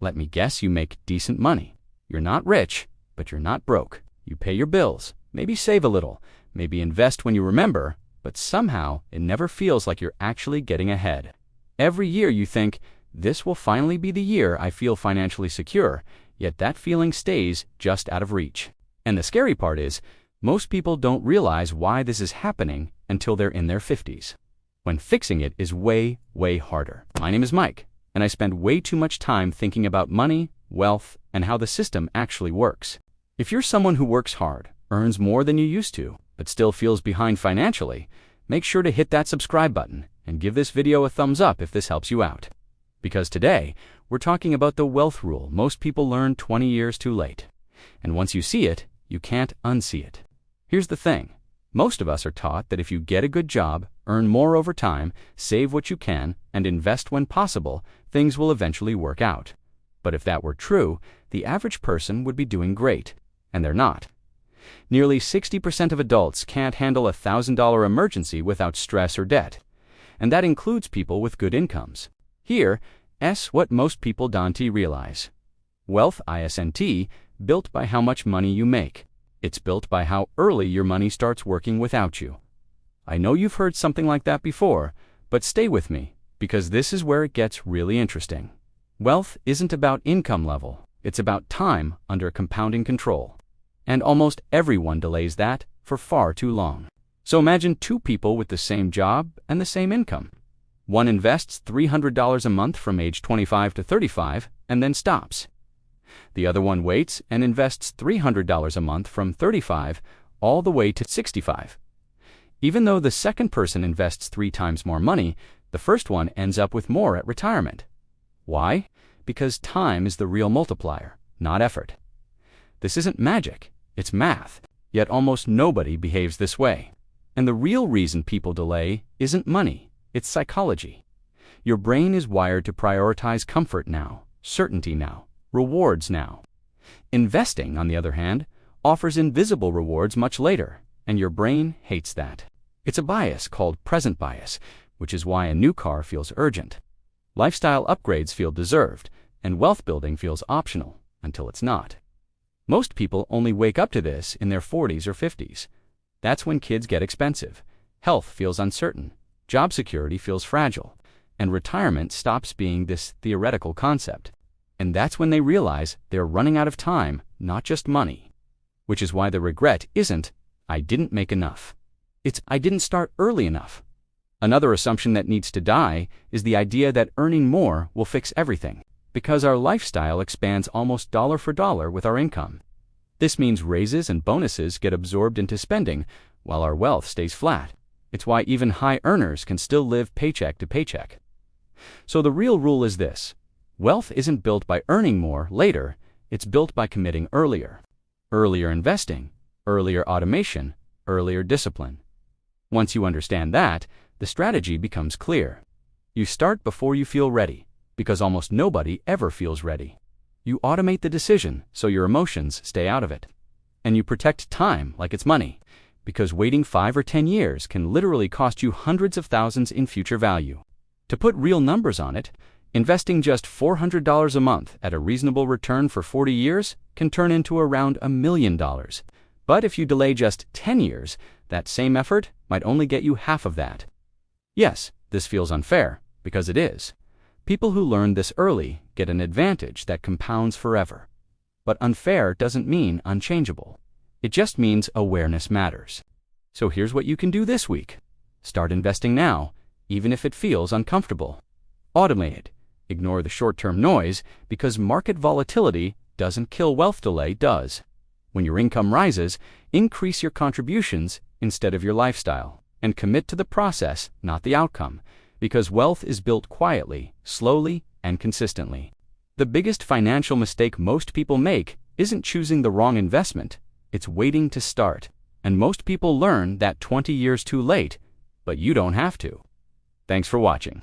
Let me guess, you make decent money. You're not rich, but you're not broke. You pay your bills, maybe save a little, maybe invest when you remember, but somehow it never feels like you're actually getting ahead. Every year you think, this will finally be the year I feel financially secure, yet that feeling stays just out of reach. And the scary part is, most people don't realize why this is happening until they're in their 50s, when fixing it is way, way harder. My name is Mike, and I spend way too much time thinking about money, wealth, and how the system actually works. If you're someone who works hard, earns more than you used to, but still feels behind financially, make sure to hit that subscribe button and give this video a thumbs up if this helps you out. Because today, we're talking about the wealth rule most people learn 20 years too late. And once you see it, you can't unsee it. Here's the thing. Most of us are taught that if you get a good job, earn more over time, save what you can, and invest when possible, things will eventually work out. But if that were true, the average person would be doing great, and they're not. Nearly 60% of adults can't handle a $1,000 emergency without stress or debt, and that includes people with good incomes. Here, what most people don't realize. Wealth isn't built by how much money you make. It's built by how early your money starts working without you. I know you've heard something like that before, but stay with me, because this is where it gets really interesting. Wealth isn't about income level, it's about time under compounding control. And almost everyone delays that for far too long. So imagine two people with the same job and the same income. One invests $300 a month from age 25 to 35 and then stops. The other one waits and invests $300 a month from 35 all the way to 65. Even though the second person invests 3 times more money, the first one ends up with more at retirement. Why? Because time is the real multiplier, not effort. This isn't magic, it's math, yet almost nobody behaves this way. And the real reason people delay isn't money, it's psychology. Your brain is wired to prioritize comfort now, certainty now, rewards now. Investing, on the other hand, offers invisible rewards much later, and your brain hates that. It's a bias called present bias, which is why a new car feels urgent. Lifestyle upgrades feel deserved, and wealth building feels optional, until it's not. Most people only wake up to this in their 40s or 50s. That's when kids get expensive, health feels uncertain, job security feels fragile, and retirement stops being this theoretical concept. And that's when they realize they're running out of time, not just money. Which is why the regret isn't, I didn't make enough. It's, I didn't start early enough. Another assumption that needs to die is the idea that earning more will fix everything, because our lifestyle expands almost dollar for dollar with our income. This means raises and bonuses get absorbed into spending, while our wealth stays flat. It's why even high earners can still live paycheck to paycheck. So the real rule is this. Wealth isn't built by earning more later, it's built by committing earlier. Earlier investing, earlier automation, earlier discipline. Once you understand that, the strategy becomes clear. You start before you feel ready, because almost nobody ever feels ready. You automate the decision so your emotions stay out of it. And you protect time like it's money, because waiting 5 or 10 years can literally cost you hundreds of thousands in future value. To put real numbers on it, investing just $400 a month at a reasonable return for 40 years can turn into around $1 million. But if you delay just 10 years, that same effort might only get you half of that. Yes, this feels unfair, because it is. People who learn this early get an advantage that compounds forever. But unfair doesn't mean unchangeable. It just means awareness matters. So here's what you can do this week. Start investing now, even if it feels uncomfortable. Automate it. Ignore the short-term noise, because market volatility doesn't kill wealth delay, does. When your income rises, increase your contributions instead of your lifestyle, and commit to the process, not the outcome, because wealth is built quietly, slowly, and consistently. The biggest financial mistake most people make isn't choosing the wrong investment, it's waiting to start. And most people learn that 20 years too late, but you don't have to. Thanks for watching.